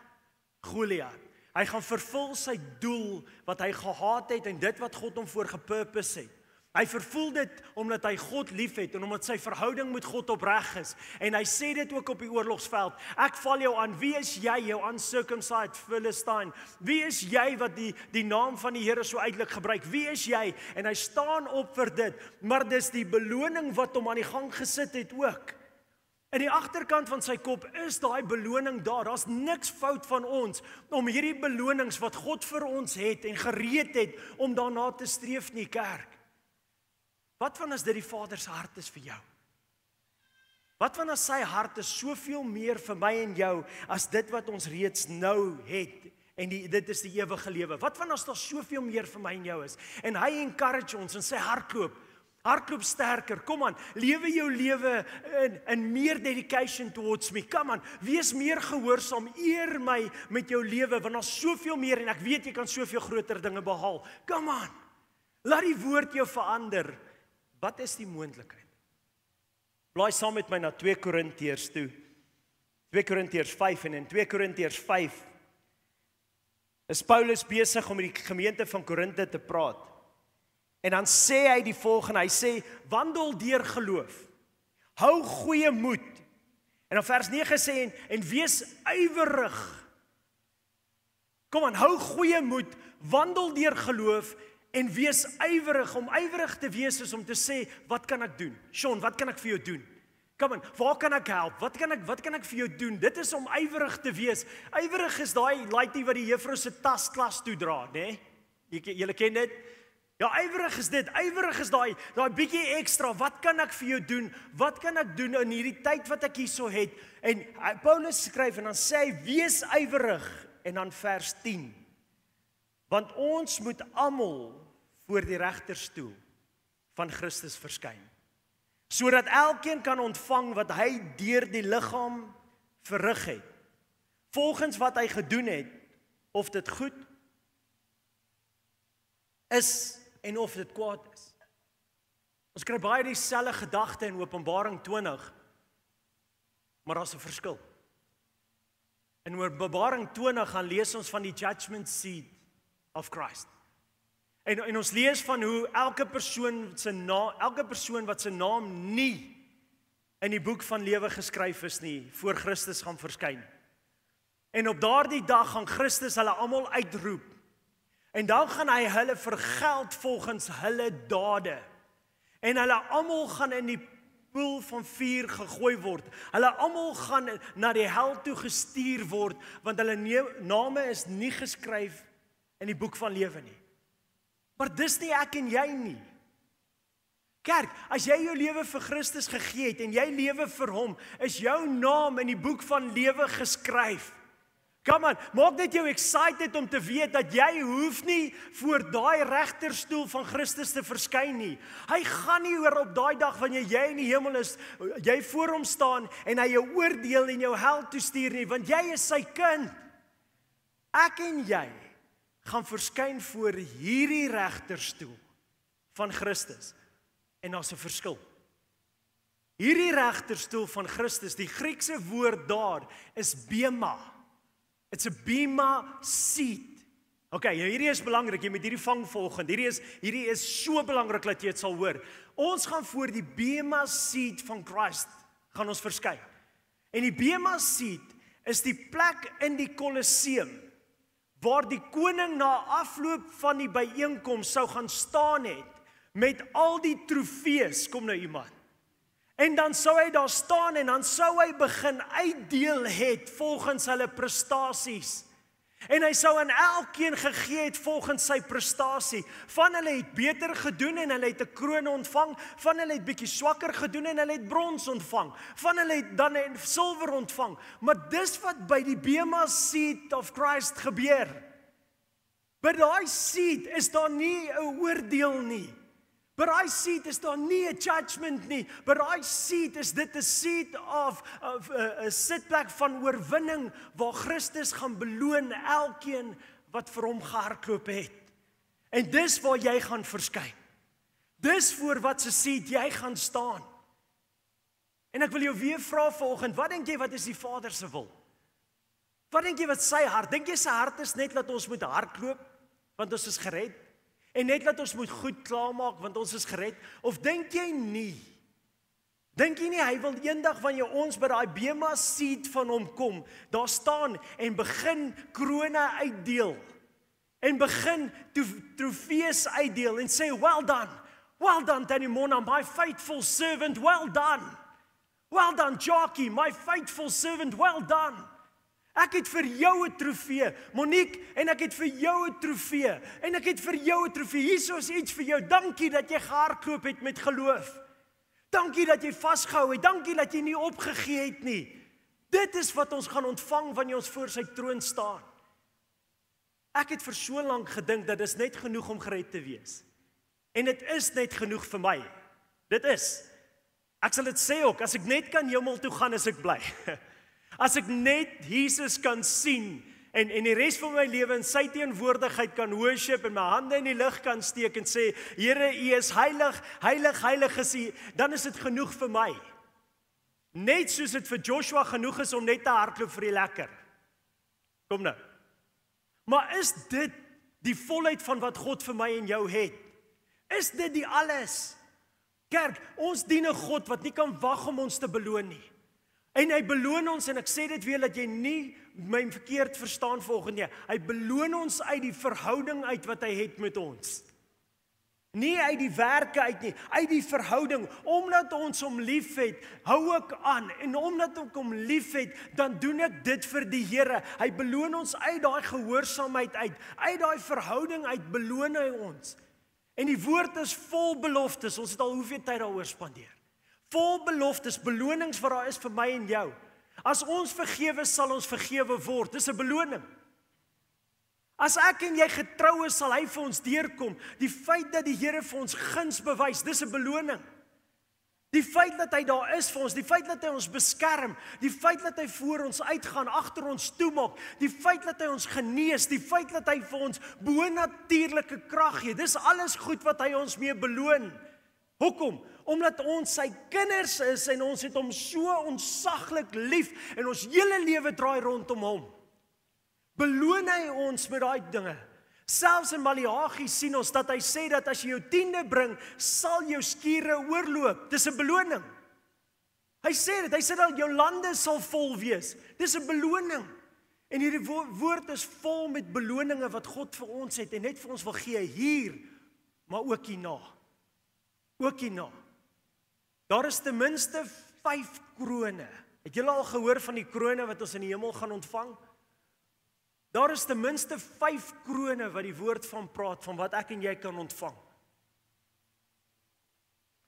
Goliat. Hy gaan vervul sy doel wat hy gehad het en dit wat God hom voor gepurpose het. Hy vervul dit omdat hy God liefhet en omdat sy verhouding met God opreg is. En hy sê dit ook op die oorlogsveld. Ek val jou aan. Wie is jy, jou uncircumcised Philistine? Wie is jy wat die naam van die Here so uitlik gebruik? Wie is jy? En hy staan op vir dit. Maar dis die beloning wat hom aan die gang gesit het ook. In die agterkant van sy kop is daai beloning daar. Daar's niks fout van ons om hierdie belonings wat God vir ons het en gereed het om daarna te streef nie, kerk. Wat van as dit die Vader se hart is vir jou? Wat van as sy hart is soveel meer vir my en jou as dit wat ons reeds nou het en dit is die ewige lewe? Wat van as daar soveel meer vir my en jou is? En hy encourage ons en sê hardloop sterker, kom aan, lewe jou lewe in meer dedication towards me, come aan, wees meer gehoorsaam, eer my met jou lewe, want daar's soveel meer en ek weet jy kan soveel groter dinge behaal, come aan, laat die woord jou verander. Wat is die moontlikheid? Blaai saam met my na 2 Korintiërs toe. 2 Korintiërs 5 en in 2 Korintiërs 5 is Paulus besig om met die gemeente van Korinthe te praat. En dan sê hy die volgende, hy sê, wandel deur geloof, hou goeie moed. En dan vers 9 sê, en wees ywerig. Kom aan, hou goeie moed, wandel deur geloof, en wees ywerig. Om ywerig te wees is om te sê, wat kan ek doen? Sean, wat kan ek vir jou doen? Kom aan, waar kan ek help? Wat kan ek vir jou doen? Dit is om ywerig te wees. Ywerig is daai laaitjie wat die juffrou se tas klas toe dra, né? Julle ken dit? Ja, ywerig is dit. Ywerig is daai bietjie ekstra. Wat kan ek vir jou doen? Wat kan ek doen in hierdie tyd wat ek hierso het? En Paulus skryf en dan sê hy, wees ywerig. En dan vers 10. Want ons moet almal voor die regterstoel van Christus verskyn, sodat elkeen kan ontvang wat hy deur die liggaam verrig het, volgens wat hy gedoen het, of dit goed is en of dit kwaad is. Ons kry baie dieselfde gedagte in Openbaring 20, maar daar's 'n verskil. In Openbaring 20 gaan lees ons van die judgment seat of Christ. En ons lees van hoe elke persoon wat sy naam nie in die boek van lewe geskryf is nie, voor Christus gaan verskyn. En op daardie dag gaan Christus hulle almal uitroep. En dan gaan hy hulle vergeld volgens hulle dade. En hulle almal gaan in die poel van vuur gegooi word. Hulle almal gaan na die hel toe gestuur word, want hulle name is nie geskryf in die boek van lewe nie. Maar dis nie ek en jy nie. Kerk, as jy jou lewe vir Christus gegee het en jy lewe vir hom, is jou naam in die boek van lewe geskryf. Come on, maak net jou excited om te weet dat jy hoef nie voor daai regterstoel van Christus te verskyn nie. Hy gaan nie oor op daai dag wanneer jy in die hemel is, jy voor hom staan en hy jou oordeel en jou hel toe stuur nie, want jy is sy kind. Ek en jy gaan verskyn voor hierdie regterstoel van Christus. En daar's 'n verskil. Hierdie regterstoel van Christus, die Griekse woord daar is bema. It's a bema seat. Okay, hierdie is belangrik, jy moet hierdie vang volgend. Hierdie is so belangrik dat jy dit sal hoor. Ons gaan voor die bema seat van Christ gaan ons verskyn. En die bema seat is die plek in die Kolosseum waar die koning na afloop van die byeenkoms sou gaan staan het met al die trofees, kom nou iemand. En dan sou hy daar staan en dan sou hy begin uitdeel het volgens hulle prestasies. En hy sou aan elkeen gegee het volgens sy prestasie. Van hulle het beter gedoen en hulle het 'n kroon ontvang, van hulle het bietjie swakker gedoen en hulle het brons ontvang, van hulle het dan silwer ontvang. Maar dis wat by die bema seat of Christ gebeur. By daai seat is daar nie 'n oordeel nie. By daai seat is daar nie 'n judgment nie. By daai seat is dit 'n seat of 'n sitplek van oorwinning waar Christus gaan beloon elkeen wat vir hom gehardloop het. En dis waar jy gaan verskyn. Dis voor wat se seat jy gaan staan. En ek wil jou weer vra vanoggend, wat dink jy wat is die Vader se wil? Wat dink jy wat sy hart? Dink jy sy hart is net dat ons moet hardloop want ons is gered? En net dat ons moet goed klaarmaak want ons is gered? Of dink jy nie? Dink jy nie hy wil eendag wanneer ons by daai bema seat van hom kom, daar staan en begin krone uitdeel en begin trofees uitdeel en sê well done Danny Mona, my faithful servant, well done Jackie, my faithful servant, well done. Ek het vir jou 'n trofee, Monique, en ek het vir jou 'n trofee, en ek het vir jou 'n trofee. Hier is iets vir jou. Dankie dat jy gehardloop het met geloof. Dankie dat jy vasgehou het. Dankie dat jy nie opgegee het nie. Dit is wat ons gaan ontvang wanneer ons voor sy troon staan. Ek het vir so lank gedink dat dit net genoeg om gered te wees. En dit is net genoeg vir my. Dit is. Ek sal dit sê ook, as ek net kan hemel toe gaan, is ek bly. As ek net Jesus kan sien en die res van my lewe in sy teenwoordigheid kan worship en my hande in die lug kan steek en sê, Here, U is heilig, heilig, heilig is U, dan is dit genoeg vir my. Net soos dit vir Joshua genoeg is om net te hardloop vir die lekker. Kom nou. Maar is dit die volheid van wat God vir my en jou het? Is dit die alles? Kerk, ons dien 'n God wat nie kan wag om ons te beloon nie. En hy beloon ons, en ek sê dit weer dat jy nie my verkeerd verstaan volgens nie. Hy beloon ons uit die verhouding uit wat hy het met ons. Nie uit die werke uit nie, uit die verhouding. Omdat ons hom liefhet, hou ek aan. En omdat ek hom liefhet, dan doen ek dit vir die Here. Hy beloon ons uit daai gehoorsaamheid uit daai verhouding uit beloon hy ons. En die woord is vol beloftes. Ons het al hoeveel tyd daaroor spandeer. Vol beloftes, belonings wat daar is vir my en jou. As ons vergewe, sal ons vergewe word. Dis 'n beloning. As ek en jy getrou is, sal hy vir ons deurkom. Die feit dat die Here vir ons guns bewys, dis 'n beloning. Die feit dat hy daar is vir ons, die feit dat hy ons beskerm, die feit dat hy voor ons uitgaan, agter ons toemaak, die feit dat hy ons genees, die feit dat hy vir ons bonatuurlike krag gee, dis alles goed wat hy ons mee beloon. Hoekom? Omdat ons sy kinders is en ons het hom so ontsaglik lief en ons hele lewe draai rondom hom. Beloon hy ons met daai dinge. Selfs in Maleagi sien ons dat hy sê dat as jy jou 10de bring, sal jou skure oorloop. Dis 'n beloning. Hy sê dit, hy sê dat jou lande sal vol wees. Dis 'n beloning. En hierdie woord is vol met beloninge wat God vir ons het en net vir ons wil gee hier, maar ook hierna. Ook hierna. Daar is ten minste 5 krone. Het julle al gehoor van die krone wat ons in die hemel gaan ontvang? Daar is ten minste 5 krone wat die woord van praat, van wat ek en jy kan ontvang.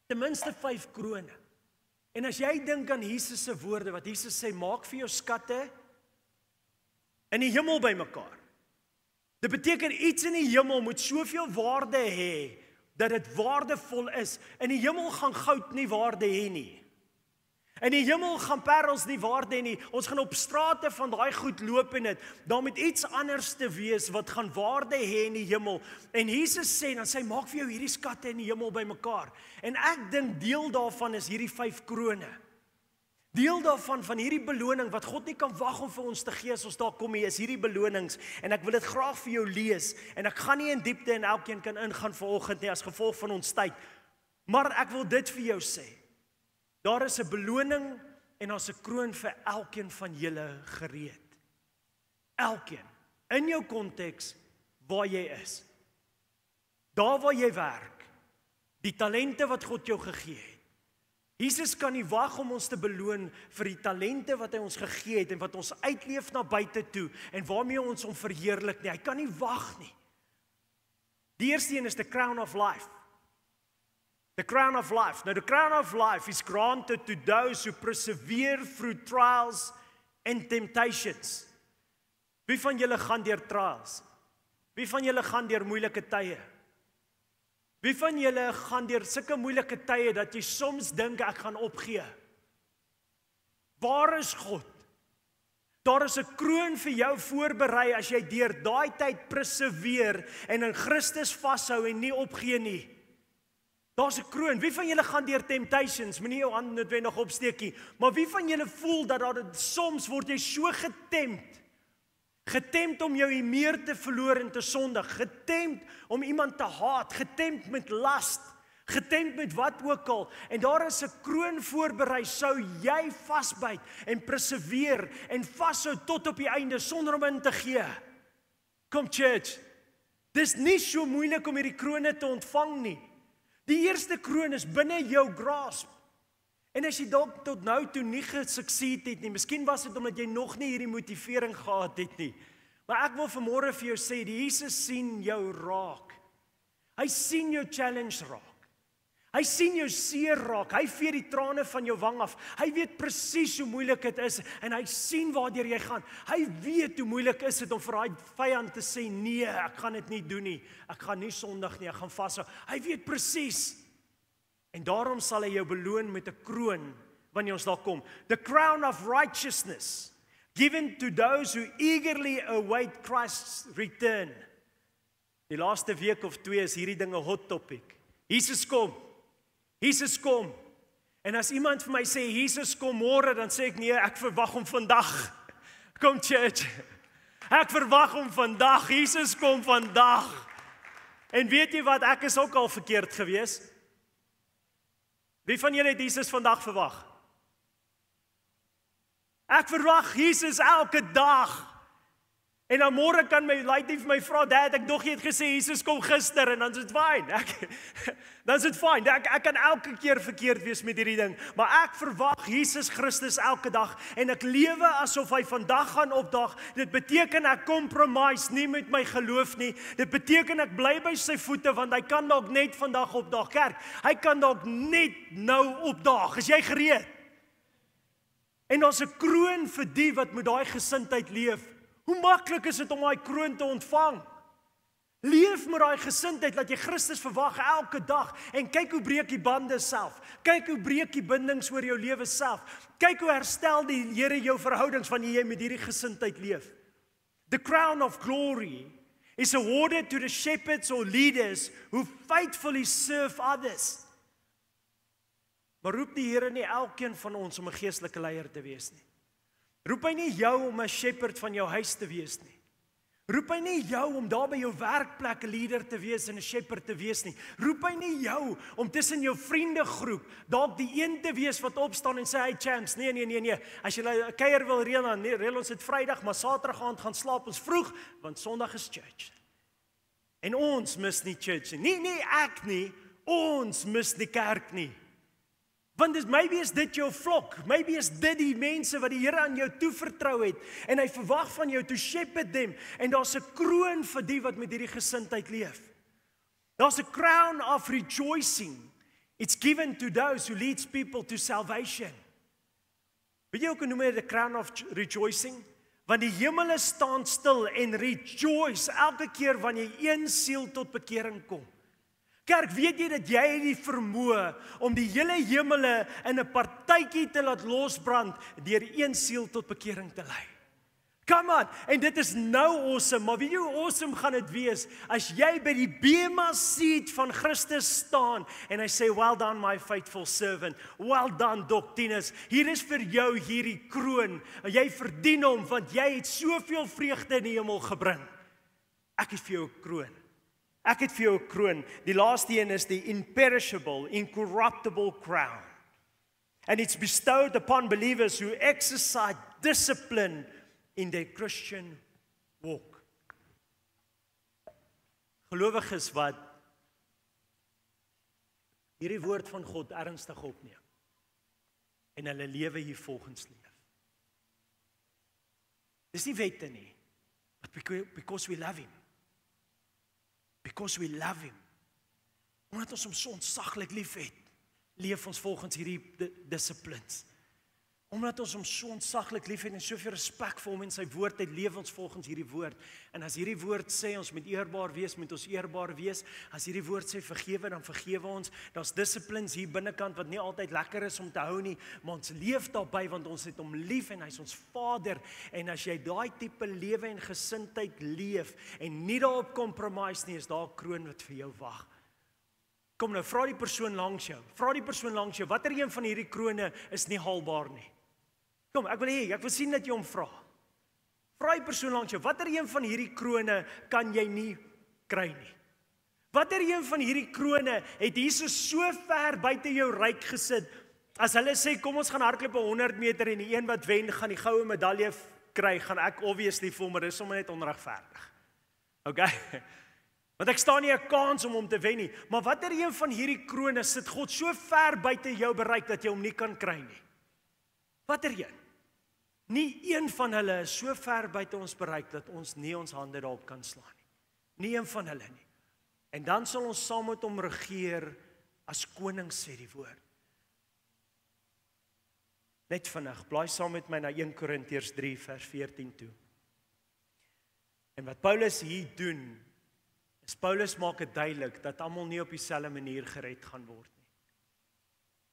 Ten minste 5 krone. En as jy dink aan Jesus se woorde, wat Jesus sê, maak vir jou skatte in die hemel bymekaar. Dit beteken iets in die hemel moet soveel waarde hê, dat dit waardevol is. In die hemel gaan goud nie waarde hê nie. In die hemel gaan parels nie waarde hê nie. Ons gaan op strate van daai goed loop en dit. Daar moet iets anders te wees wat gaan waarde hê in die hemel. En Jesus sê, dan sê hy, maak vir jou hierdie skatte in die hemel bymekaar. En ek dink deel daarvan is hierdie 5 krone. Deel daarvan, van hierdie beloning, wat God nie kan wag om vir ons te gee as ons daar kom hier, is hierdie belonings. En ek wil dit graag vir jou lees. En ek gaan nie in diepte en elkeen kan ingaan vanoggend nie, as gevolg van ons tyd. Maar ek wil dit vir jou sê. Daar is 'n beloning en daar's 'n kroon vir elkeen van julle gereed. Elkeen. In jou konteks, waar jy is. Daar waar jy werk. Die talente wat God jou gegee het. Jesus kan nie wag om ons te beloon vir die talente wat hy ons gegee het en wat ons uitleef na buite toe en waarmee ons hom verheerlik nie. Hy kan nie wag nie. Die eerste een is the crown of life. The crown of life. Now the crown of life is granted to those who persevere through trials and temptations. Wie van julle gaan deur trials? Wie van julle gaan deur moeilike tye? Wie van julle gaan deur sulke moeilike tye dat jy soms dink ek gaan opgee? Waar is God? Daar is 'n kroon vir jou voorberei as jy deur daai tyd perseveer en in Christus vashou en nie opgee nie. Daar's 'n kroon. Wie van julle gaan deur temptations? Moenie jou hand noodwendig opsteekie, maar wie van julle voel dat daar soms word jy so getemd om jou meer te verloor en te sondig, getemd om iemand te haat, getemd met last, getemd met wat ook al, en daar is 'n kroon voorberei, sou jy vasbyt en perseveer en vashou tot op die einde sonder om in te gee. Kom church, dis nie so moeilik om hierdie krone te ontvang nie. Die eerste kroon is binne jou grasp. En as jy dalk tot nou toe nie gesucceed het nie, miskien was dit omdat jy nog nie hierdie motivering gehad het nie. Maar ek wil vanmôre vir jou sê, die Jesus sien jou raak. Hy sien jou challenge raak. Hy sien jou seer raak. Hy vee die trane van jou wang af. Hy weet presies hoe moeilik dit is en hy sien waartoe jy gaan. Hy weet hoe moeilik is dit om vir daai vyand te sê, nee, ek gaan dit nie doen nie. Ek gaan nie sondig nie, ek gaan vashou. Hy weet presies. En daarom sal hy jou beloon met 'n kroon wanneer ons daar kom. The crown of righteousness, given to those who eagerly await Christ's return. Die laaste week of 2 is hierdie ding 'n hot topic. Jesus kom. Jesus kom. En as iemand vir my sê, Jesus kom môre, dan sê ek, nee, ek verwag hom vandag. Kom church. Ek verwag hom vandag, Jesus kom vandag. En weet jy wat, ek is ook al verkeerd gewees. Wie van julle het Jesus vandag verwag? Ek verwag Jesus elke dag. En dan môre kan my laaitjie vir my vra, Dad, ek dog jy het gesê Jesus kom gister en dan is dit fyn. Dan is dit fyn. Ek kan elke keer verkeerd wees met hierdie ding, maar ek verwag Jesus Christus elke dag en ek lewe asof hy vandag gaan opdaag. Dit beteken ek compromise nie met my geloof nie. Dit beteken ek bly by sy voete want hy kan dalk net vandag opdaag. Kerk, hy kan dalk net nou opdaag. Is jy gereed? En daar's 'n kroon vir die wat met daai gesindheid leef. Hoe maklik is dit om daai kroon te ontvang? Leef met daai gesindheid dat jy Christus verwag elke dag en kyk hoe breek die bande self. Kyk hoe breek die bindings oor jou lewe self. Kyk hoe herstel die Here jou verhoudings wanneer jy met hierdie gesindheid leef. The crown of glory is awarded to the shepherds or leaders who faithfully serve others. Maar roep die Here nie elkeen van ons om 'n geestelike leier te wees nie. Roep hy nie jou om 'n shepherd van jou huis te wees nie. Roep hy nie jou om daar by jou werkplek 'n leader te wees en 'n shepherd te wees nie. Roep hy nie jou om tussen jou vriendegroep dalk die een te wees wat opstaan en sê, hey champs, nee. As jy 'n kuier wil reël, dan reël ons dit Vrydag, maar Saterdag aand gaan slaap ons vroeg, want Sondag is church. En ons mis nie church nie. Nie ek nie, ons mis die kerk nie. Want maybe is dit jou flok, maybe is dit die mense wat die Here aan jou toevertrou het, en hy verwag van jou to shepherd them, en daar's 'n kroon vir die wat met hierdie gesindheid leef. Daar's 'n crown of rejoicing. It's given to those who leads people to salvation. Weet jy ook hoe noem jy the crown of rejoicing? Want die hemele staan stil en rejoice elke keer wanneer een siel tot bekering kom. Kerk, weet jy dat jy het die vermoë om die hele hemele in 'n partytjie te laat losbrand deur een siel tot bekering te lei? Come on, en dit is nou awesome, maar weet jy hoe awesome gaan dit wees as jy by die bema seat van Christus staan en hy sê, well done my faithful servant, well done Doctinus, hier is vir jou hierdie kroon, jy verdien hom, want jy het soveel vreugde in die hemel gebring. Ek het vir jou 'n kroon. Ek het vir jou 'n kroon. Die laaste een is die imperishable, incorruptible crown. And it's bestowed upon believers who exercise discipline in their Christian walk. Gelowiges wat hierdie woord van God ernstig opneem en hulle lewe hier volgens leef. Dis nie wette nie, but because we love him. Because we love him. Omdat ons hom so ontsaglik lief het, leef ons volgens hierdie disciplines. Omdat ons hom so ontsaglik lief het en soveel respek vir hom en sy woord het, leef ons volgens hierdie woord. En as hierdie woord sê ons moet eerbaar wees, moet ons eerbaar wees. As hierdie woord sê vergewe, dan vergewe ons. Daar's disciplines hier binnekant wat nie altyd lekker is om te hou nie, maar ons leef daarbey want ons het hom lief en hy's ons Vader. En as jy daai tipe lewe en gesindheid leef en nie daarop compromise nie, is daar 'n kroon wat vir jou wag. Kom nou, vra die persoon langs jou. Vra die persoon langs jou, watter een van hierdie krone is nie haalbaar nie? Kom, ek wil sien dat jy hom vra. Vra die persoon langs jou, watter een van hierdie krone kan jy nie kry nie? Watter een van hierdie krone het Jesus so ver buite jou ryk gesit, as hulle sê, kom ons gaan hardloop 100 meter en die een wat wen, gaan die goue medalje kry, gaan ek obviously voel, maar dis sommer net onregverdig. Okay? Want ek staan nie 'n kans om hom te wen nie, maar watter een van hierdie krone sit God so ver buite jou bereik, dat jy hom nie kan kry nie? Watter een? Nie een van hulle is so ver buite ons bereik dat ons nie ons hande daarop kan slaan nie. Nie een van hulle nie. En dan sal ons saam met hom regeer as koning, sê die woord. Net vinnig, blaai saam met my na 1 Korintiërs 3 vers 14 toe. En wat Paulus hier doen, is Paulus maak dit duidelik dat almal nie op dieselfde manier gered gaan word nie.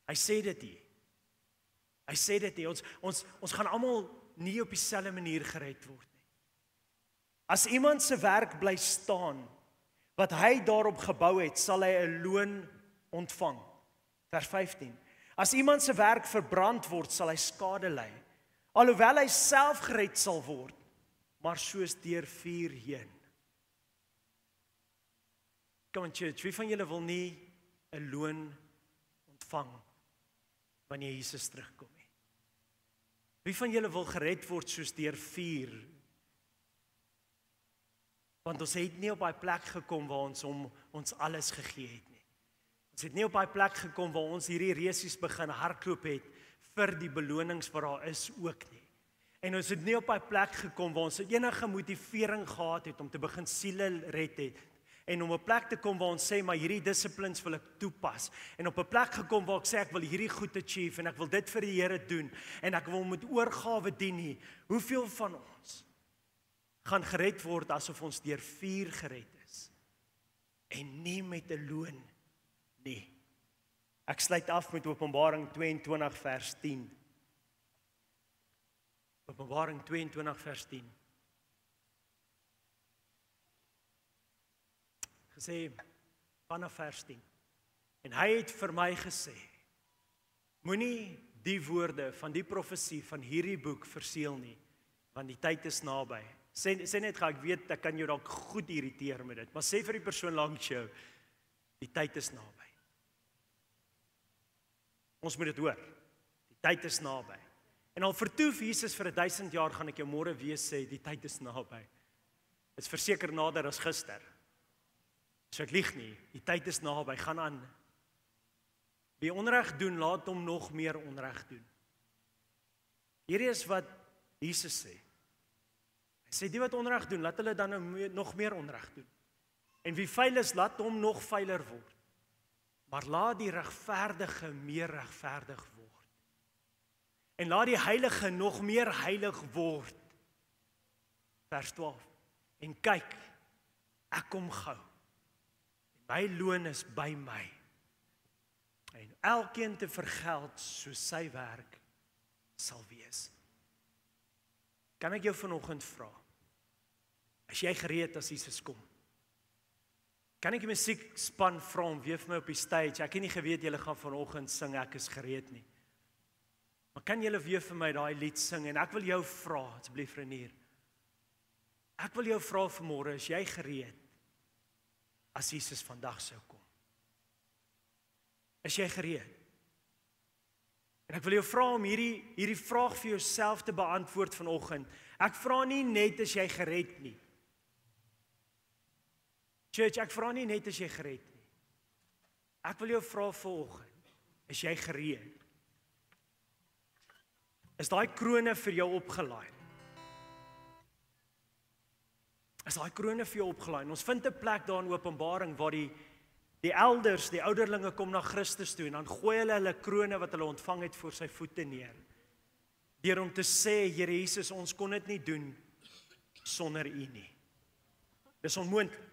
Hy sê dit hier. Hy sê dit hier, ons gaan almal nie op dieselfde manier gered word nie. As iemand se werk bly staan, wat hy daarop gebou het, sal hy 'n loon ontvang. Vers 15. As iemand se werk verbrand word, sal hy skade ly. Alhoewel hy self gered sal word, maar soos deur vuur heen. Come on church, wie van julle wil nie 'n loon ontvang wanneer Jesus terugkom nie? Wie van julle wil gered word soos deur vuur? Want ons het nie op daai plek gekom waar ons hom ons alles gegee het nie. Ons het nie op daai plek gekom waar ons hierdie resies begin hardloop het vir die belonings wat daar is ook nie. En ons het nie op daai plek gekom waar ons enige motivering gehad het om te begin siele red het. En om 'n plek te kom waar ons sê, maar hierdie dissiplines wil ek toepas. En op 'n plek gekom waar ek sê, ek wil hierdie goed achieve en ek wil dit vir die Here doen. En ek wil met oorgawe dien nie. Hoeveel van ons gaan gered word asof ons deur vuur gered is? En nie met 'n loon nie. Ek sluit af met Openbaring 22 vers 10. Openbaring 22 vers 10. Gesê vanaf vers 10. En hy het vir my gesê: moenie die woorde van die profesie van hierdie boek verseël nie, want die tyd is naby. Sê net gou, ek weet ek kan jou dalk goed irriteer met dit, maar sê vir die persoon langs jou, die tyd is naby. Ons moet dit hoor. Die tyd is naby. En al vertoef Jesus vir 1000 jaar, gaan ek jou môre weer sê, die tyd is naby. Dit is verseker nader as gister. So ek lieg nie, die tyd is naby, gaan aan. Wie onreg doen, laat hom nog meer onreg doen. Hierdie is wat Jesus sê. Hy sê die wat onreg doen, laat hulle dan nog meer onreg doen. En wie vuil is, laat hom nog vuiler word. Maar laat die regverdige meer regverdig word. En laat die heilige nog meer heilig word. Vers 12. En kyk, ek kom gou. My loon is by my. En elkeen te vergeld soos sy werk sal wees. Kan ek jou vanoggend vra? Is jy gereed as Jesus kom? Kan ek die musiekspan vra om weer vir my op die stage? Ek het nie geweet julle gaan vanoggend sing ek is gereed nie. Maar kan julle weer vir my daai lied sing? En ek wil jou vra, asseblief Renier. Ek wil jou vra vanmôre, is jy gereed as Jesus vandag sou kom? Is jy gereed? En ek wil jou vra om hierdie vraag vir jouself te beantwoord vanoggend. Ek vra nie net as jy gered nie. Church, ek vra nie net as jy gered nie. Ek wil jou vra vanoggend, is jy gereed? Is daai krone vir jou opgelaai? Is daai krone vir jou opgelaai? Ons vind 'n plek daar in Openbaring waar die elders, die ouderlinge kom na Christus toe en dan gooi hulle krone wat hulle ontvang het voor sy voete neer. Deur om te sê, Here Jesus, ons kon dit nie doen sonder U nie. Dis onmoontlik.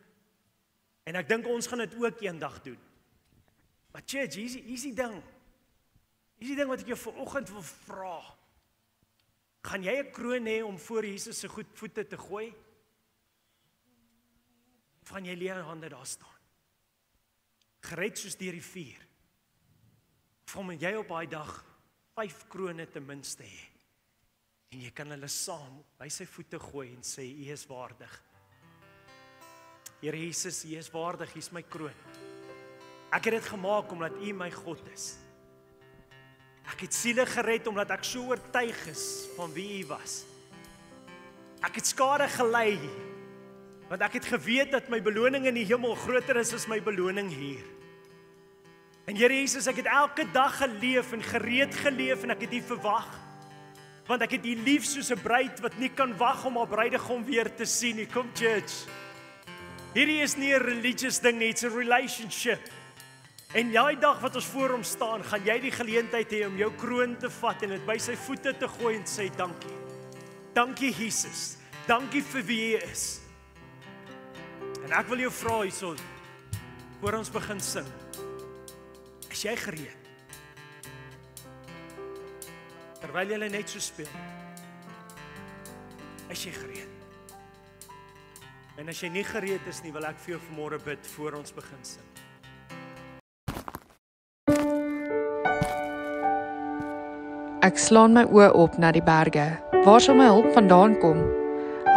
En ek dink ons gaan dit ook eendag doen. Maar church, hier is die ding. Hier is die ding wat ek jou vanoggend wil vra. Gaan jy 'n kroon hê om voor Jesus se voete te gooi? Of gaan jy leë hande daar staan? Gered soos deur die vuur. Of moet jy op daai dag 5 krone ten minste hê? En jy kan hulle saam by sy voete gooi en sê, U is waardig. Here Jesus, U is waardig, U is my kroon. Ek het dit gemaak omdat U my God is. Ek het siele gered omdat ek so oortuig is van wie U was. Ek het skade gely, want ek het geweet dat my beloning in die hemel groter is as my beloning hier. En Here Jesus, ek het elke dag geleef en gereed geleef en ek het U verwag. Want ek het U lief soos 'n bruid wat nie kan wag om haar bruidegom weer te sien nie. Kom church. Hierdie is nie 'n religious ding nie, it's a relationship. En die dag wat ons voor hom staan, gaan jy die geleentheid hê om jou kroon te vat en dit by sy voete te gooi en sê dankie. Dankie Jesus. Dankie vir wie U is. En ek wil jou vra hierso, voor ons begin sing. Is jy gereed? Terwyl jy net so speel. Is jy gereed? En as jy nie gereed is nie, wil ek vir jou vanmôre bid voor ons begin sing. Ek slaan my oë op na die berge. Waar sal my hulp vandaan kom?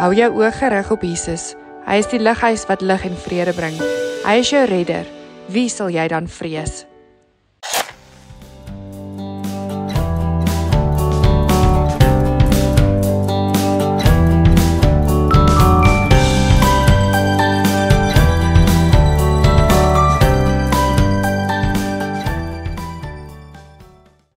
Hou jou oë gerig op Jesus. Hy is die lighuis wat lig en vrede bring. Hy is jou redder. Wie sal jy dan vrees?